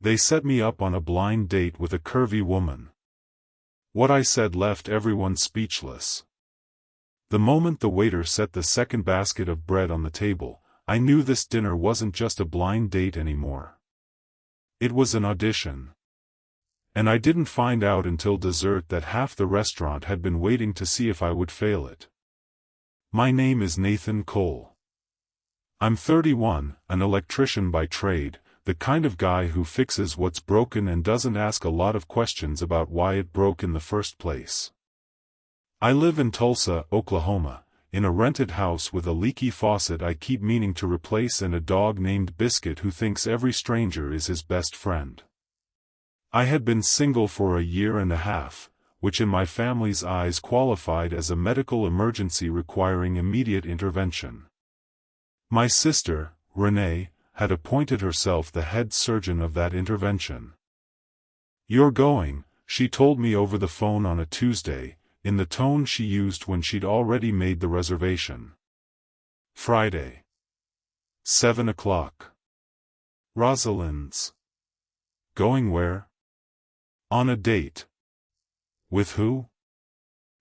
They set me up on a blind date with a curvy woman. What I said left everyone speechless. The moment the waiter set the second basket of bread on the table, I knew this dinner wasn't just a blind date anymore. It was an audition. And I didn't find out until dessert that half the restaurant had been waiting to see if I would fail it. My name is Nathan Cole. I'm 31, an electrician by trade, the kind of guy who fixes what's broken and doesn't ask a lot of questions about why it broke in the first place. I live in Tulsa, Oklahoma, in a rented house with a leaky faucet I keep meaning to replace and a dog named Biscuit who thinks every stranger is his best friend. I had been single for a year and a half, which in my family's eyes qualified as a medical emergency requiring immediate intervention. My sister, Renee, had appointed herself the head surgeon of that intervention. "You're going," she told me over the phone on a Tuesday, in the tone she used when she'd already made the reservation. Friday. 7 o'clock. Rosalind's. Going where? On a date. With who?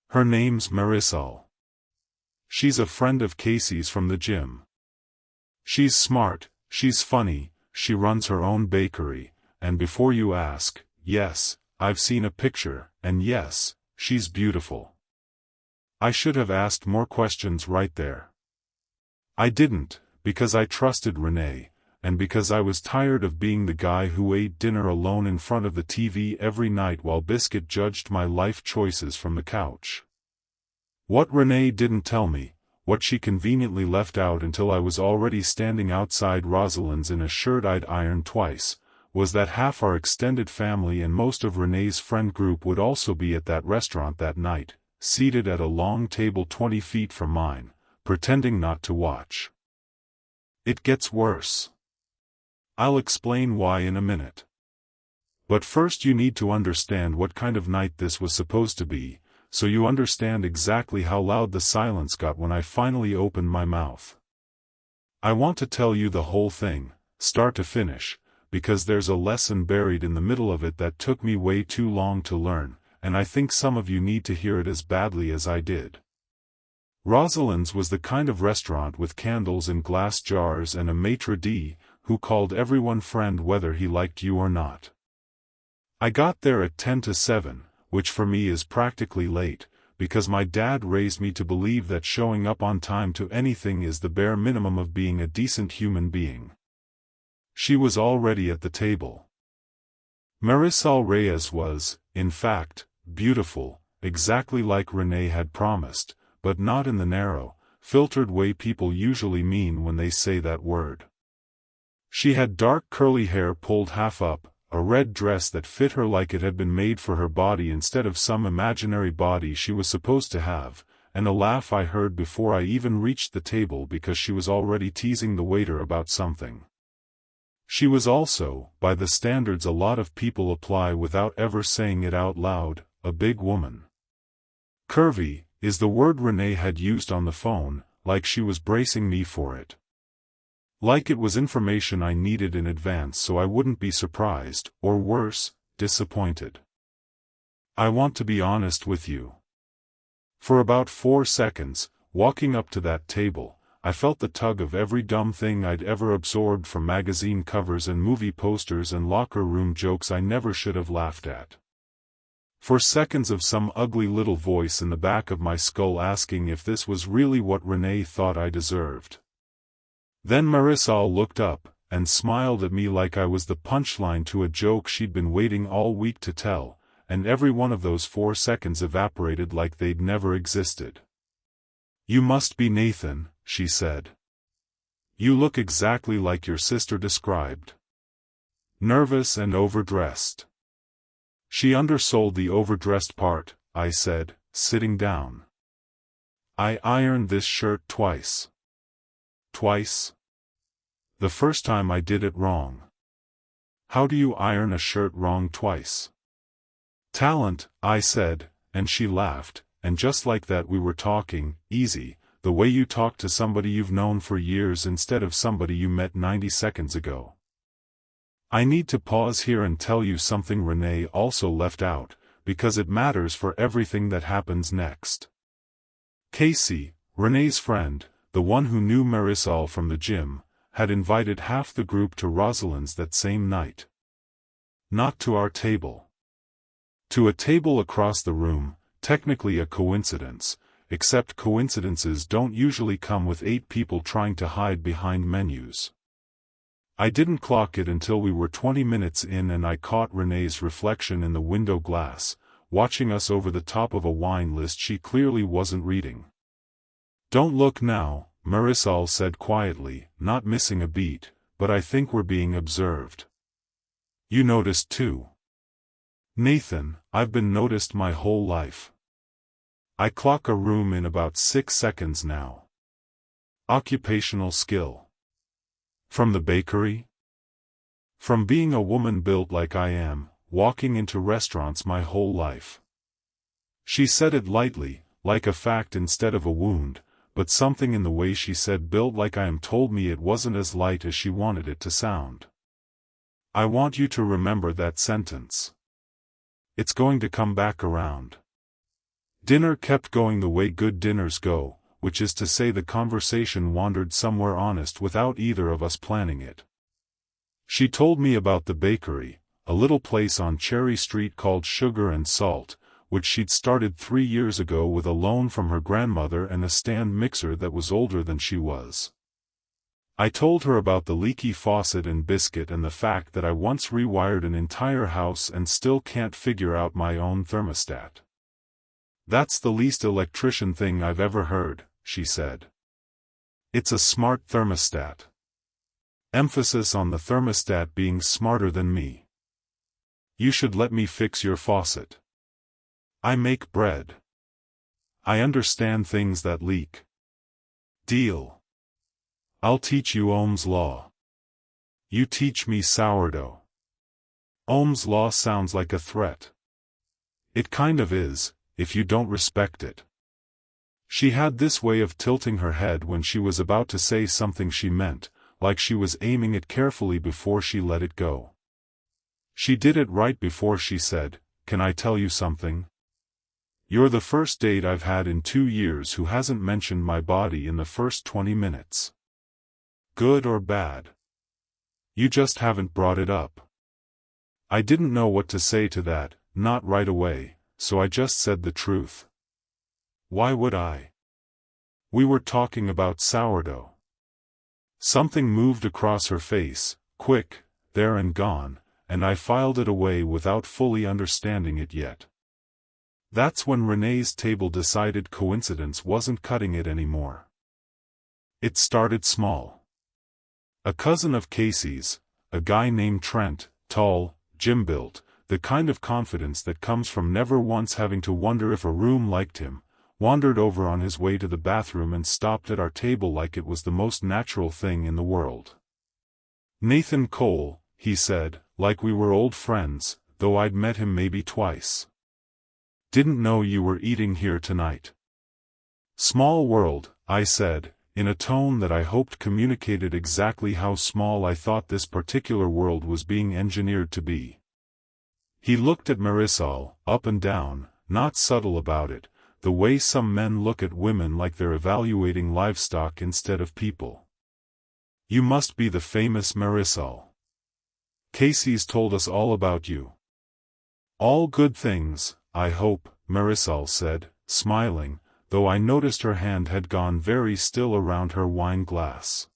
Her name's Marisol. She's a friend of Casey's from the gym. She's smart, she's funny, she runs her own bakery, and before you ask, yes, I've seen a picture, and yes, she's beautiful. I should have asked more questions right there. I didn't, because I trusted Renee, and because I was tired of being the guy who ate dinner alone in front of the TV every night while Biscuit judged my life choices from the couch. What Renee didn't tell me, what she conveniently left out until I was already standing outside Rosalind's in a shirt I'd ironed twice, was that half our extended family and most of Renee's friend group would also be at that restaurant that night, seated at a long table 20 feet from mine, pretending not to watch. It gets worse. I'll explain why in a minute. But first you need to understand what kind of night this was supposed to be, so you understand exactly how loud the silence got when I finally opened my mouth. I want to tell you the whole thing, start to finish, because there's a lesson buried in the middle of it that took me way too long to learn, and I think some of you need to hear it as badly as I did. Rosalind's was the kind of restaurant with candles in glass jars and a maitre d', who called everyone friend whether he liked you or not. I got there at 10 to 7, which for me is practically late, because my dad raised me to believe that showing up on time to anything is the bare minimum of being a decent human being. She was already at the table. Marisol Reyes was, in fact, beautiful, exactly like Renee had promised, but not in the narrow, filtered way people usually mean when they say that word. She had dark curly hair pulled half up, a red dress that fit her like it had been made for her body instead of some imaginary body she was supposed to have, and a laugh I heard before I even reached the table because she was already teasing the waiter about something. She was also, by the standards a lot of people apply without ever saying it out loud, a big woman. Curvy is the word Renee had used on the phone, like she was bracing me for it. Like it was information I needed in advance so I wouldn't be surprised, or worse, disappointed. I want to be honest with you. For about 4 seconds, walking up to that table, I felt the tug of every dumb thing I'd ever absorbed from magazine covers and movie posters and locker room jokes I never should have laughed at. For seconds of some ugly little voice in the back of my skull asking if this was really what Renee thought I deserved. Then Marisol looked up, and smiled at me like I was the punchline to a joke she'd been waiting all week to tell, and every one of those 4 seconds evaporated like they'd never existed. "You must be Nathan," she said. "You look exactly like your sister described. Nervous and overdressed." "She undersold the overdressed part," I said, sitting down. "I ironed this shirt twice." "Twice?" "The first time I did it wrong." "How do you iron a shirt wrong twice?" "Talent," I said, and she laughed, and just like that we were talking, easy, the way you talk to somebody you've known for years instead of somebody you met 90 seconds ago. I need to pause here and tell you something Renee also left out, because it matters for everything that happens next. Casey, Renee's friend, the one who knew Marisol from the gym, had invited half the group to Rosalind's that same night. Not to our table. To a table across the room, technically a coincidence, except coincidences don't usually come with 8 people trying to hide behind menus. I didn't clock it until we were 20 minutes in and I caught Renee's reflection in the window glass, watching us over the top of a wine list she clearly wasn't reading. "Don't look now," Marisol said quietly, not missing a beat, "but I think we're being observed." "You noticed too?" "Nathan, I've been noticed my whole life. I clock a room in about 6 seconds now." Occupational skill. From the bakery? From being a woman built like I am, walking into restaurants my whole life. She said it lightly, like a fact instead of a wound, but something in the way she said built like I am told me it wasn't as light as she wanted it to sound. I want you to remember that sentence. It's going to come back around. Dinner kept going the way good dinners go, which is to say the conversation wandered somewhere honest without either of us planning it. She told me about the bakery, a little place on Cherry Street called Sugar and Salt, which she'd started 3 years ago with a loan from her grandmother and a stand mixer that was older than she was. I told her about the leaky faucet and biscuit and the fact that I once rewired an entire house and still can't figure out my own thermostat. "That's the least electrician thing I've ever heard," she said. "It's a smart thermostat." Emphasis on the thermostat being smarter than me. "You should let me fix your faucet. I make bread. I understand things that leak." "Deal. I'll teach you Ohm's law. You teach me sourdough." Ohm's law sounds like a threat. It kind of is, if you don't respect it. She had this way of tilting her head when she was about to say something she meant, like she was aiming it carefully before she let it go. She did it right before she said, "Can I tell you something? You're the first date I've had in 2 years who hasn't mentioned my body in the first 20 minutes. Good or bad? You just haven't brought it up." I didn't know what to say to that, not right away, so I just said the truth. Why would I? We were talking about sourdough. Something moved across her face, quick, there and gone, and I filed it away without fully understanding it yet. That's when Renee's table decided coincidence wasn't cutting it anymore. It started small. A cousin of Casey's, a guy named Trent, tall, gym-built, the kind of confidence that comes from never once having to wonder if a room liked him, wandered over on his way to the bathroom and stopped at our table like it was the most natural thing in the world. "Nathan Cole," he said, like we were old friends, though I'd met him maybe twice. "Didn't know you were eating here tonight." "Small world," I said, in a tone that I hoped communicated exactly how small I thought this particular world was being engineered to be. He looked at Marisol, up and down, not subtle about it, the way some men look at women like they're evaluating livestock instead of people. "You must be the famous Marisol. Casey's told us all about you." "All good things, I hope," Marisol said, smiling, though I noticed her hand had gone very still around her wine glass.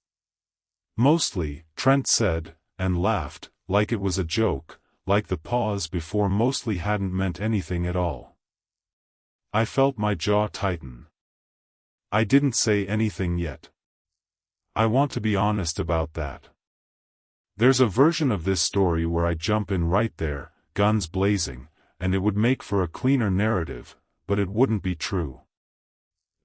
"Mostly," Trent said, and laughed, like it was a joke, like the pause before mostly hadn't meant anything at all. I felt my jaw tighten. I didn't say anything yet. I want to be honest about that. There's a version of this story where I jump in right there, guns blazing, and it would make for a cleaner narrative, but it wouldn't be true.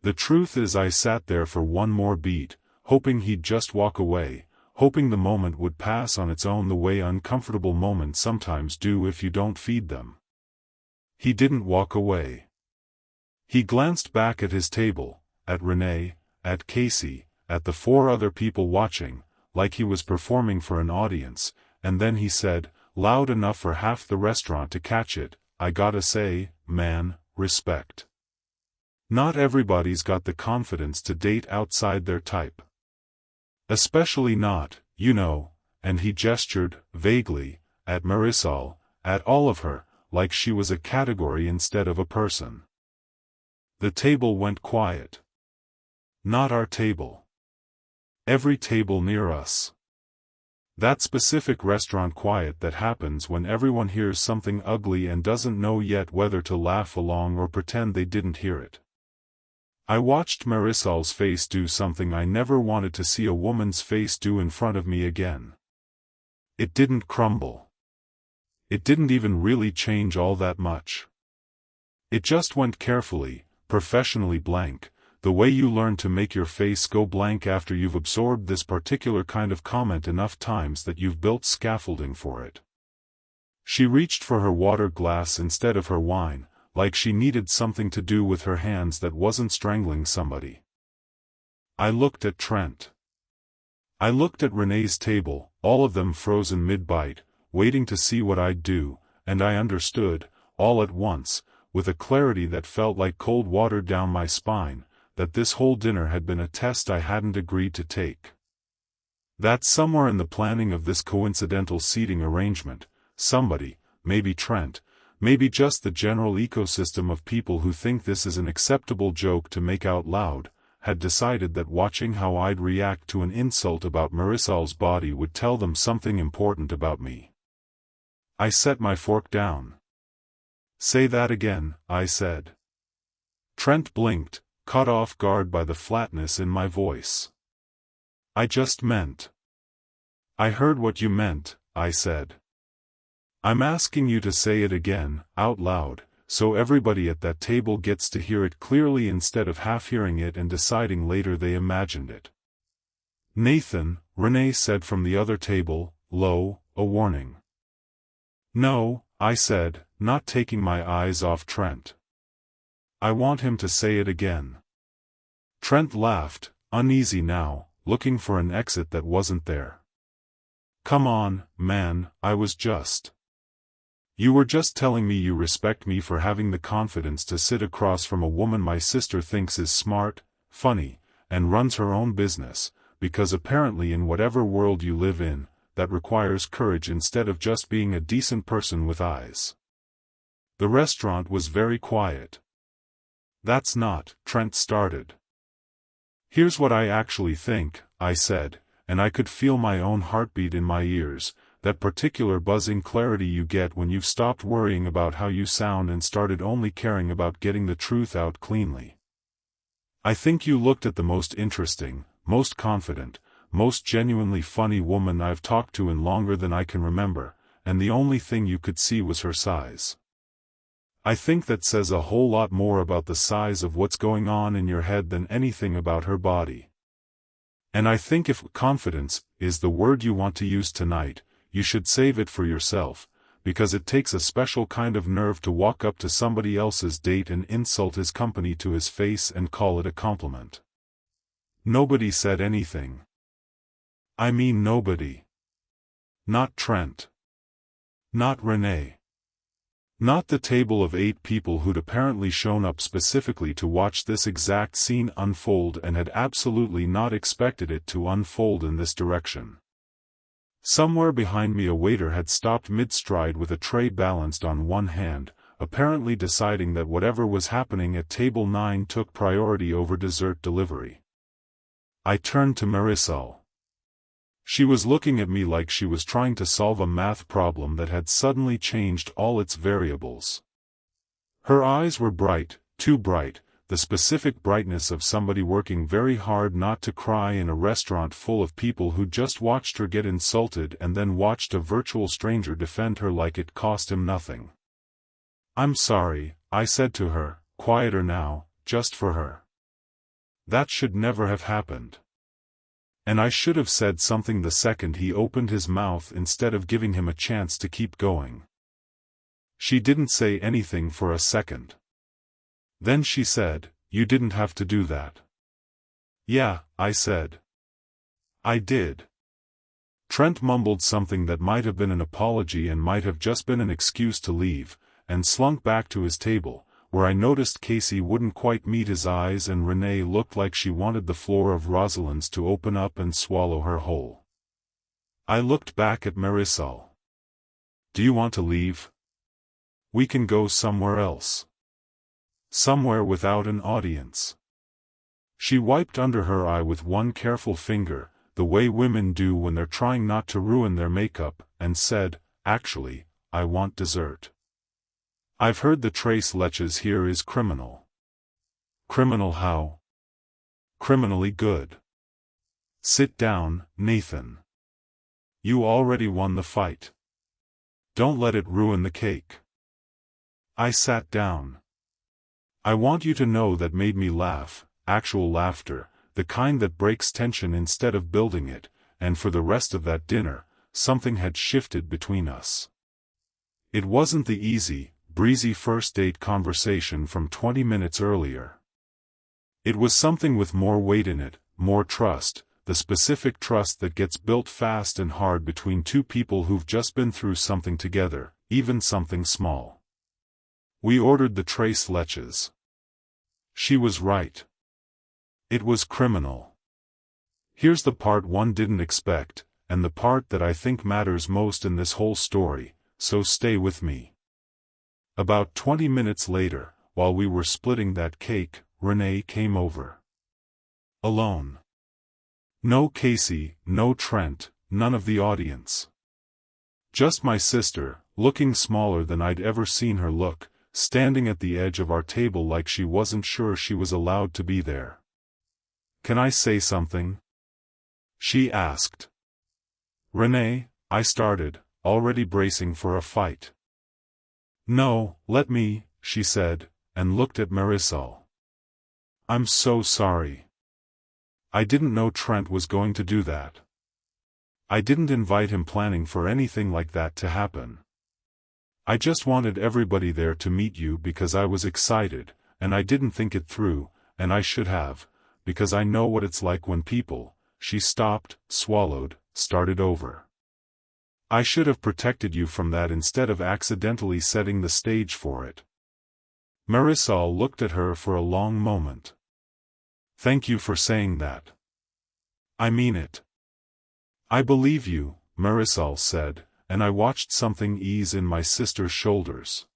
The truth is I sat there for one more beat, hoping he'd just walk away, hoping the moment would pass on its own the way uncomfortable moments sometimes do if you don't feed them. He didn't walk away. He glanced back at his table, at Renee, at Casey, at the 4 other people watching, like he was performing for an audience, and then he said, loud enough for half the restaurant to catch it, "I gotta say, man, respect. Not everybody's got the confidence to date outside their type. Especially not, you know," and he gestured, vaguely, at Marisol, at all of her, like she was a category instead of a person. The table went quiet. Not our table. Every table near us. That specific restaurant quiet that happens when everyone hears something ugly and doesn't know yet whether to laugh along or pretend they didn't hear it. I watched Marisol's face do something I never wanted to see a woman's face do in front of me again. It didn't crumble. It didn't even really change all that much. It just went carefully, professionally blank, the way you learn to make your face go blank after you've absorbed this particular kind of comment enough times that you've built scaffolding for it. She reached for her water glass instead of her wine, like she needed something to do with her hands that wasn't strangling somebody. I looked at Trent. I looked at Renee's table, all of them frozen mid-bite, waiting to see what I'd do, and I understood, all at once, with a clarity that felt like cold water down my spine, that this whole dinner had been a test I hadn't agreed to take. That somewhere in the planning of this coincidental seating arrangement, somebody, maybe Trent, maybe just the general ecosystem of people who think this is an acceptable joke to make out loud, had decided that watching how I'd react to an insult about Marisol's body would tell them something important about me. I set my fork down. "Say that again," I said. Trent blinked, caught off guard by the flatness in my voice. "I just meant." "I heard what you meant," I said. "I'm asking you to say it again, out loud, so everybody at that table gets to hear it clearly instead of half hearing it and deciding later they imagined it." "Nathan," Renee said from the other table, low, a warning. "No," I said, not taking my eyes off Trent. "I want him to say it again." Trent laughed, uneasy now, looking for an exit that wasn't there. "Come on, man, I was just. You were just telling me you respect me for having the confidence to sit across from a woman my sister thinks is smart, funny, and runs her own business, because apparently in whatever world you live in, that requires courage instead of just being a decent person with eyes." The restaurant was very quiet. "That's not," Trent started. "Here's what I actually think," I said, and I could feel my own heartbeat in my ears, that particular buzzing clarity you get when you've stopped worrying about how you sound and started only caring about getting the truth out cleanly. "I think you looked at the most interesting, most confident, most genuinely funny woman I've talked to in longer than I can remember, and the only thing you could see was her size. I think that says a whole lot more about the size of what's going on in your head than anything about her body. And I think if confidence is the word you want to use tonight, you should save it for yourself, because it takes a special kind of nerve to walk up to somebody else's date and insult his company to his face and call it a compliment." Nobody said anything. I mean nobody. Not Trent. Not Renee. Not the table of 8 people who'd apparently shown up specifically to watch this exact scene unfold and had absolutely not expected it to unfold in this direction. Somewhere behind me a waiter had stopped mid-stride with a tray balanced on one hand, apparently deciding that whatever was happening at table 9 took priority over dessert delivery. I turned to Marisol. She was looking at me like she was trying to solve a math problem that had suddenly changed all its variables. Her eyes were bright, too bright, the specific brightness of somebody working very hard not to cry in a restaurant full of people who just watched her get insulted and then watched a virtual stranger defend her like it cost him nothing. "I'm sorry," I said to her, quieter now, just for her. "That should never have happened. And I should have said something the second he opened his mouth instead of giving him a chance to keep going." She didn't say anything for a second. Then she said, "You didn't have to do that." "Yeah," I said. "I did." Trent mumbled something that might have been an apology and might have just been an excuse to leave, and slunk back to his table, where I noticed Casey wouldn't quite meet his eyes and Renee looked like she wanted the floor of Rosalind's to open up and swallow her whole. I looked back at Marisol. Do you want to leave? We can go somewhere else. Somewhere without an audience. She wiped under her eye with one careful finger, the way women do when they're trying not to ruin their makeup, and said, actually, I want dessert. I've heard the tres leches here is criminal. Criminal how? Criminally good. Sit down, Nathan. You already won the fight. Don't let it ruin the cake. I sat down. I want you to know that made me laugh, actual laughter, the kind that breaks tension instead of building it, and for the rest of that dinner, something had shifted between us. It wasn't the easy, breezy first date conversation from 20 minutes earlier. It was something with more weight in it, more trust, the specific trust that gets built fast and hard between two people who've just been through something together, even something small. We ordered the tres leches. She was right. It was criminal. Here's the part one didn't expect, and the part that I think matters most in this whole story, so stay with me. About 20 minutes later, while we were splitting that cake, Renee came over. Alone. No Casey, no Trent, none of the audience. Just my sister, looking smaller than I'd ever seen her look, standing at the edge of our table like she wasn't sure she was allowed to be there. Can I say something? She asked. Renee, I started, already bracing for a fight. No, let me, she said, and looked at Marisol. I'm so sorry. I didn't know Trent was going to do that. I didn't invite him planning for anything like that to happen. I just wanted everybody there to meet you because I was excited, and I didn't think it through, and I should have, because I know what it's like when people, she stopped, swallowed, started over. I should have protected you from that instead of accidentally setting the stage for it. Marisol looked at her for a long moment. Thank you for saying that. I mean it. I believe you, Marisol said, and I watched something ease in my sister's shoulders.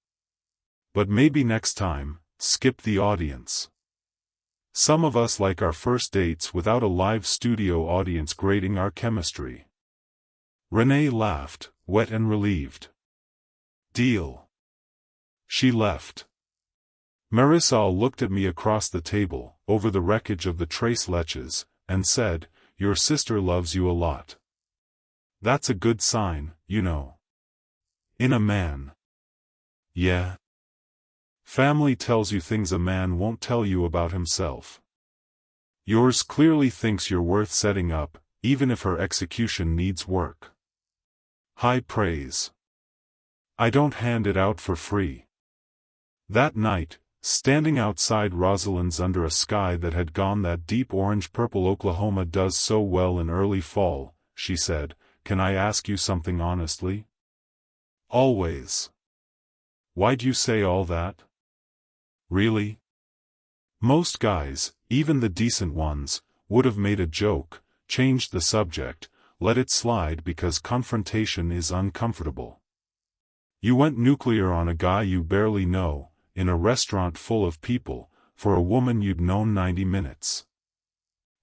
But maybe next time, skip the audience. Some of us like our first dates without a live studio audience grading our chemistry. Renee laughed, wet and relieved. Deal. She left. Marisol looked at me across the table, over the wreckage of the tres leches, and said, Your sister loves you a lot. That's a good sign, you know. In a man. Yeah. Family tells you things a man won't tell you about himself. Yours clearly thinks you're worth setting up, even if her execution needs work. High praise. I don't hand it out for free. That night, standing outside Rosalind's under a sky that had gone that deep orange-purple Oklahoma does so well in early fall, she said, Can I ask you something honestly? Always. Why'd you say all that? Really? Most guys, even the decent ones, would have made a joke, changed the subject, let it slide because confrontation is uncomfortable. You went nuclear on a guy you barely know, in a restaurant full of people, for a woman you'd known 90 minutes.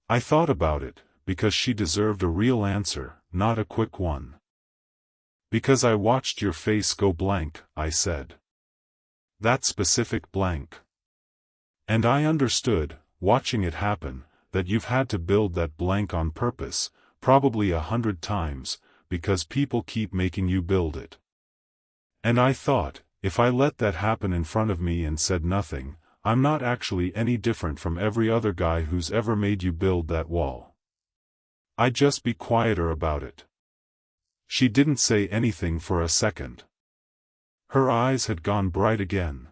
I thought about it, because she deserved a real answer, not a quick one. Because I watched your face go blank, I said. That specific blank. And I understood, watching it happen, that you've had to build that blank on purpose, probably 100 times, because people keep making you build it. And I thought, if I let that happen in front of me and said nothing, I'm not actually any different from every other guy who's ever made you build that wall. I'd just be quieter about it. She didn't say anything for a second. Her eyes had gone bright again.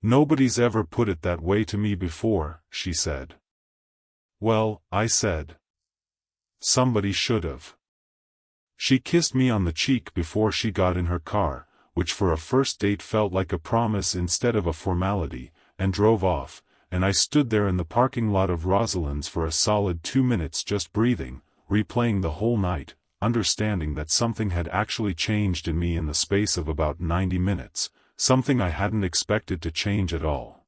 Nobody's ever put it that way to me before, she said. Well, I said. Somebody should have. She kissed me on the cheek before she got in her car, which for a first date felt like a promise instead of a formality, and drove off, and I stood there in the parking lot of Rosalind's for a solid 2 minutes just breathing, replaying the whole night, understanding that something had actually changed in me in the space of about 90 minutes, something I hadn't expected to change at all.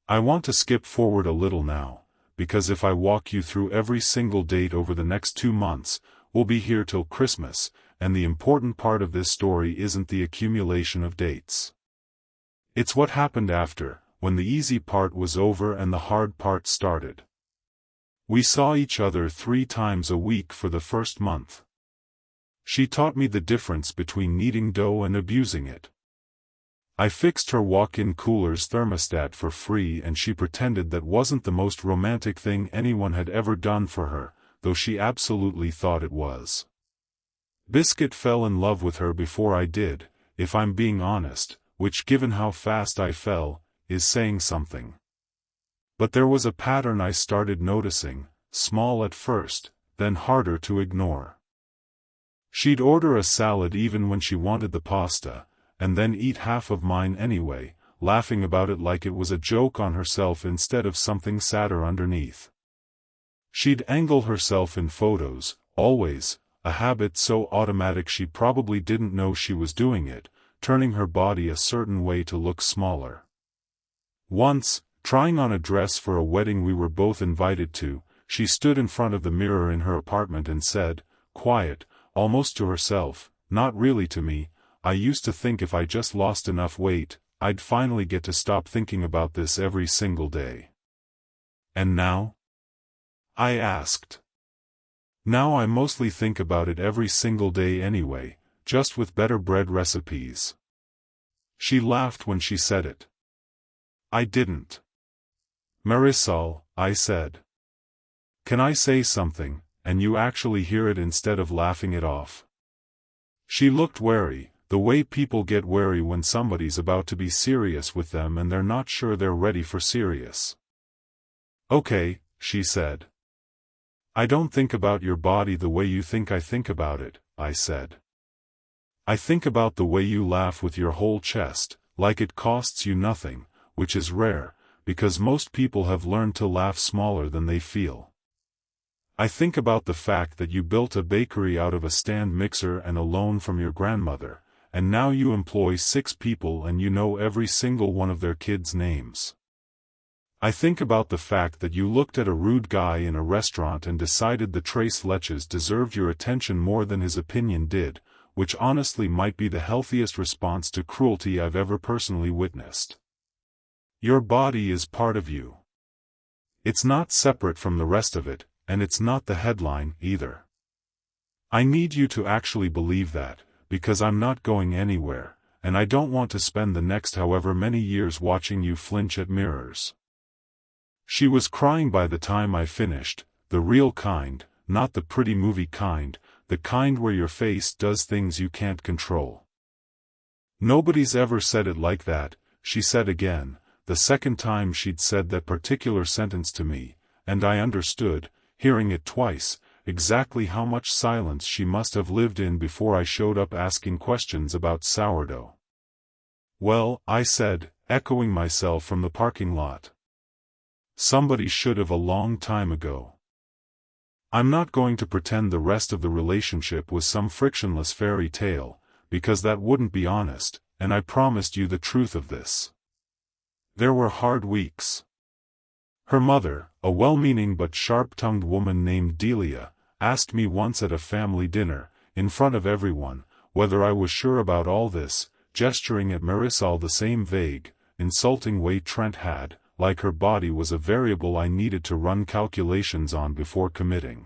I want to skip forward a little now, because if I walk you through every single date over the next 2 months, we'll be here till Christmas, and the important part of this story isn't the accumulation of dates. It's what happened after, when the easy part was over and the hard part started. We saw each other 3 times a week for the first month. She taught me the difference between needing dough and abusing it. I fixed her walk-in cooler's thermostat for free, and she pretended that wasn't the most romantic thing anyone had ever done for her, though she absolutely thought it was. Biscuit fell in love with her before I did, if I'm being honest, which given how fast I fell, is saying something. But there was a pattern I started noticing, small at first, then harder to ignore. She'd order a salad even when she wanted the pasta, and then eat half of mine anyway, laughing about it like it was a joke on herself instead of something sadder underneath. She'd angle herself in photos, always, a habit so automatic she probably didn't know she was doing it, turning her body a certain way to look smaller. Once, trying on a dress for a wedding we were both invited to, she stood in front of the mirror in her apartment and said, quiet, almost to herself, not really to me, I used to think if I just lost enough weight, I'd finally get to stop thinking about this every single day. And now? I asked. Now I mostly think about it every single day anyway, just with better bread recipes. She laughed when she said it. I didn't. Marisol, I said. Can I say something, and you actually hear it instead of laughing it off? She looked wary, the way people get wary when somebody's about to be serious with them and they're not sure they're ready for serious. Okay, she said. I don't think about your body the way you think I think about it, I said. I think about the way you laugh with your whole chest, like it costs you nothing, which is rare, because most people have learned to laugh smaller than they feel. I think about the fact that you built a bakery out of a stand mixer and a loan from your grandmother, and now you employ 6 people and you know every single one of their kids' names. I think about the fact that you looked at a rude guy in a restaurant and decided the tres leches deserved your attention more than his opinion did, which honestly might be the healthiest response to cruelty I've ever personally witnessed. Your body is part of you. It's not separate from the rest of it, and it's not the headline, either. I need you to actually believe that, because I'm not going anywhere, and I don't want to spend the next however many years watching you flinch at mirrors. She was crying by the time I finished, the real kind, not the pretty movie kind, the kind where your face does things you can't control. Nobody's ever said it like that, she said again, the second time she'd said that particular sentence to me, and I understood, hearing it twice, exactly how much silence she must have lived in before I showed up asking questions about sourdough. Well, I said, echoing myself from the parking lot. Somebody should have a long time ago. I'm not going to pretend the rest of the relationship was some frictionless fairy tale, because that wouldn't be honest, and I promised you the truth of this. There were hard weeks. Her mother, a well-meaning but sharp-tongued woman named Delia, asked me once at a family dinner, in front of everyone, whether I was sure about all this, gesturing at Marisol the same vague, insulting way Trent had, like her body was a variable I needed to run calculations on before committing.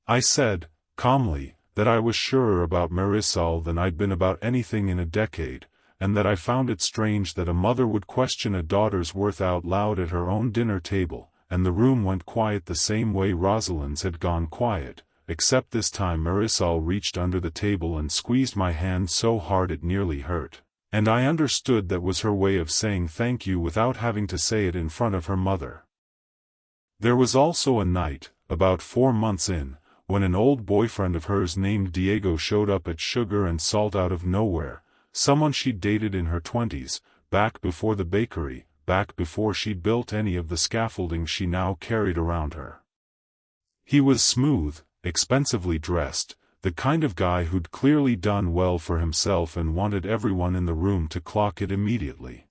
I said, calmly, that I was surer about Marisol than I'd been about anything in a decade, and that I found it strange that a mother would question a daughter's worth out loud at her own dinner table, and the room went quiet the same way Rosalind's had gone quiet, except this time Marisol reached under the table and squeezed my hand so hard it nearly hurt, and I understood that was her way of saying thank you without having to say it in front of her mother. There was also a night, about 4 months in, when an old boyfriend of hers named Diego showed up at Sugar and Salt out of nowhere, someone she'd dated in her 20s, back before the bakery, back before she'd built any of the scaffolding she now carried around her. He was smooth, expensively dressed, the kind of guy who'd clearly done well for himself and wanted everyone in the room to clock it immediately.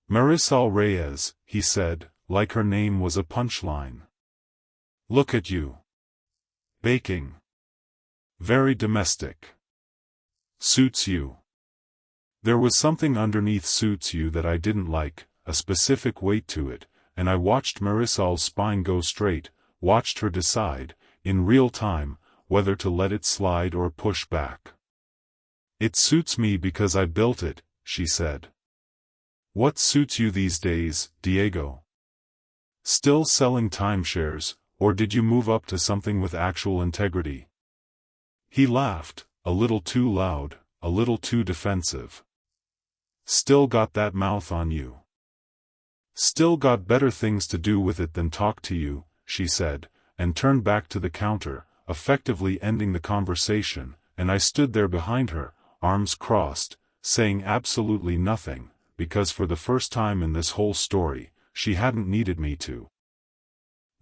"Marisol Reyes," he said, like her name was a punchline. "Look at you. Baking. Very domestic. Suits you." There was something underneath "suits you" that I didn't like, a specific weight to it, and I watched Marisol's spine go straight, watched her decide, in real time, whether to let it slide or push back. "It suits me because I built it," she said. "What suits you these days, Diego? Still selling timeshares, or did you move up to something with actual integrity?" He laughed, a little too loud, a little too defensive. "Still got that mouth on you. Still got better things to do with it than talk to you," she said, and turned back to the counter, effectively ending the conversation, and I stood there behind her, arms crossed, saying absolutely nothing, because for the first time in this whole story, she hadn't needed me to.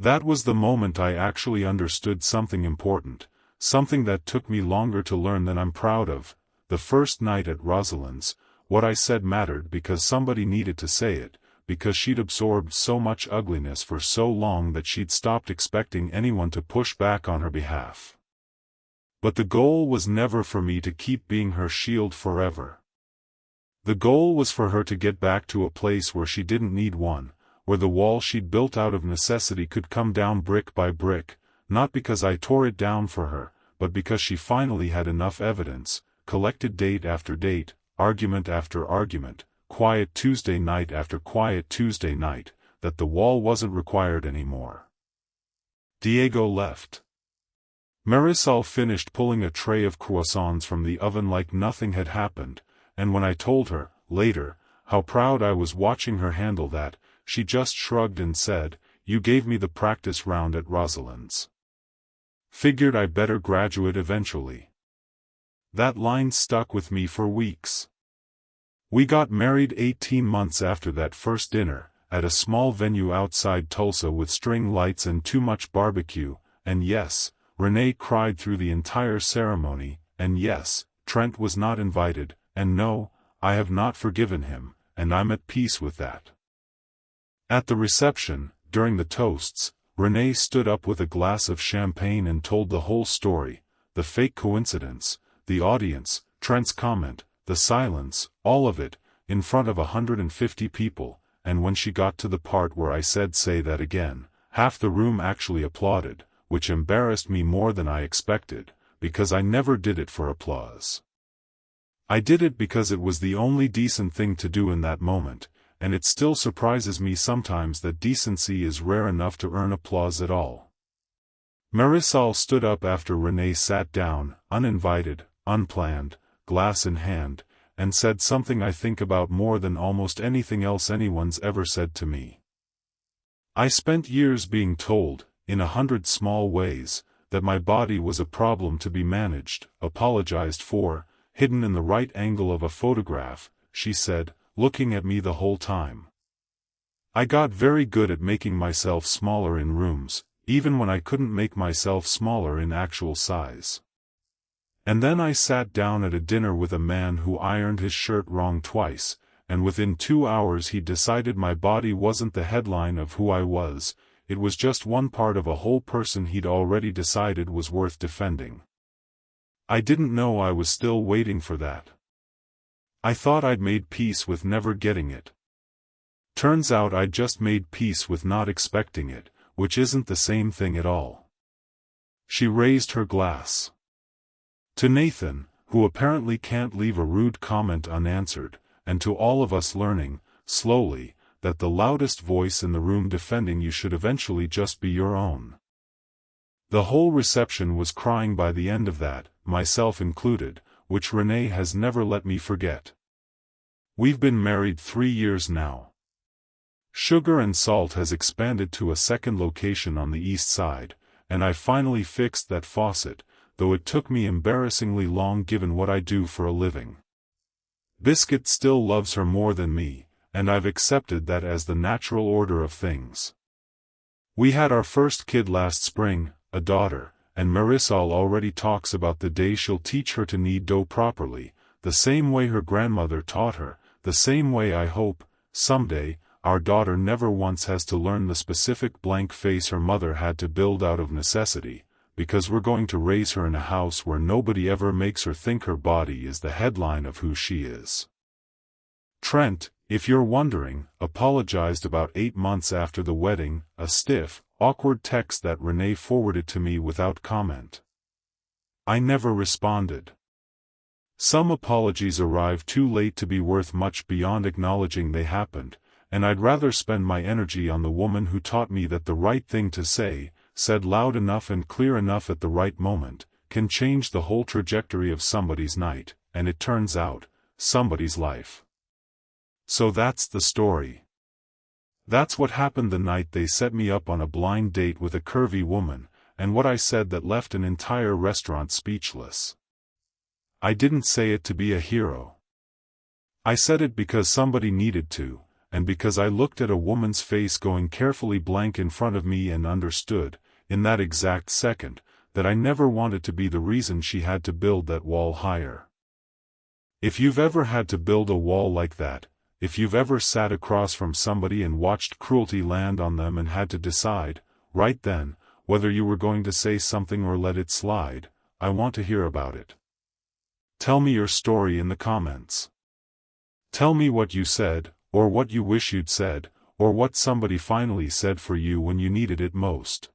That was the moment I actually understood something important, something that took me longer to learn than I'm proud of. The first night at Rosalind's, what I said mattered because somebody needed to say it, because she'd absorbed so much ugliness for so long that she'd stopped expecting anyone to push back on her behalf. But the goal was never for me to keep being her shield forever. The goal was for her to get back to a place where she didn't need one, where the wall she'd built out of necessity could come down brick by brick, not because I tore it down for her, but because she finally had enough evidence, collected date after date, argument after argument, quiet Tuesday night after quiet Tuesday night, that the wall wasn't required anymore. Diego left. Marisol finished pulling a tray of croissants from the oven like nothing had happened, and when I told her, later, how proud I was watching her handle that, she just shrugged and said, "You gave me the practice round at Rosalind's. Figured I better graduate eventually." That line stuck with me for weeks. We got married 18 months after that first dinner, at a small venue outside Tulsa with string lights and too much barbecue, and yes, Renee cried through the entire ceremony, and yes, Trent was not invited, and no, I have not forgiven him, and I'm at peace with that. At the reception, during the toasts, Renee stood up with a glass of champagne and told the whole story, the fake coincidence, the audience, Trent's comment, the silence, all of it, in front of 150 people, and when she got to the part where I said "say that again," half the room actually applauded, which embarrassed me more than I expected, because I never did it for applause. I did it because it was the only decent thing to do in that moment, and it still surprises me sometimes that decency is rare enough to earn applause at all. Marisol stood up after Renee sat down, uninvited, unplanned, glass in hand, and said something I think about more than almost anything else anyone's ever said to me. I spent years being told, in 100 small ways, that my body was a problem to be managed, apologized for, hidden in the right angle of a photograph, she said, looking at me the whole time. I got very good at making myself smaller in rooms, even when I couldn't make myself smaller in actual size. And then I sat down at a dinner with a man who ironed his shirt wrong twice, and within 2 hours he decided my body wasn't the headline of who I was, it was just one part of a whole person he'd already decided was worth defending. I didn't know I was still waiting for that. I thought I'd made peace with never getting it. Turns out I'd just made peace with not expecting it, which isn't the same thing at all. She raised her glass. To Nathan, who apparently can't leave a rude comment unanswered, and to all of us learning, slowly, that the loudest voice in the room defending you should eventually just be your own. The whole reception was crying by the end of that, myself included, which Renee has never let me forget. We've been married 3 years now. Sugar and Salt has expanded to a second location on the east side, and I finally fixed that faucet, though it took me embarrassingly long given what I do for a living. Biscuit still loves her more than me, and I've accepted that as the natural order of things. We had our first kid last spring, a daughter, and Marisol already talks about the day she'll teach her to knead dough properly, the same way her grandmother taught her, the same way I hope, someday, our daughter never once has to learn the specific blank face her mother had to build out of necessity, because we're going to raise her in a house where nobody ever makes her think her body is the headline of who she is. Trent, if you're wondering, apologized about 8 months after the wedding, a stiff, awkward text that Renee forwarded to me without comment. I never responded. Some apologies arrive too late to be worth much beyond acknowledging they happened, and I'd rather spend my energy on the woman who taught me that the right thing to say, said loud enough and clear enough at the right moment, can change the whole trajectory of somebody's night, and it turns out, somebody's life. So that's the story. That's what happened the night they set me up on a blind date with a curvy woman, and what I said that left an entire restaurant speechless. I didn't say it to be a hero. I said it because somebody needed to, and because I looked at a woman's face going carefully blank in front of me and understood, in that exact second, that I never wanted to be the reason she had to build that wall higher. If you've ever had to build a wall like that, if you've ever sat across from somebody and watched cruelty land on them and had to decide, right then, whether you were going to say something or let it slide, I want to hear about it. Tell me your story in the comments. Tell me what you said, or what you wish you'd said, or what somebody finally said for you when you needed it most.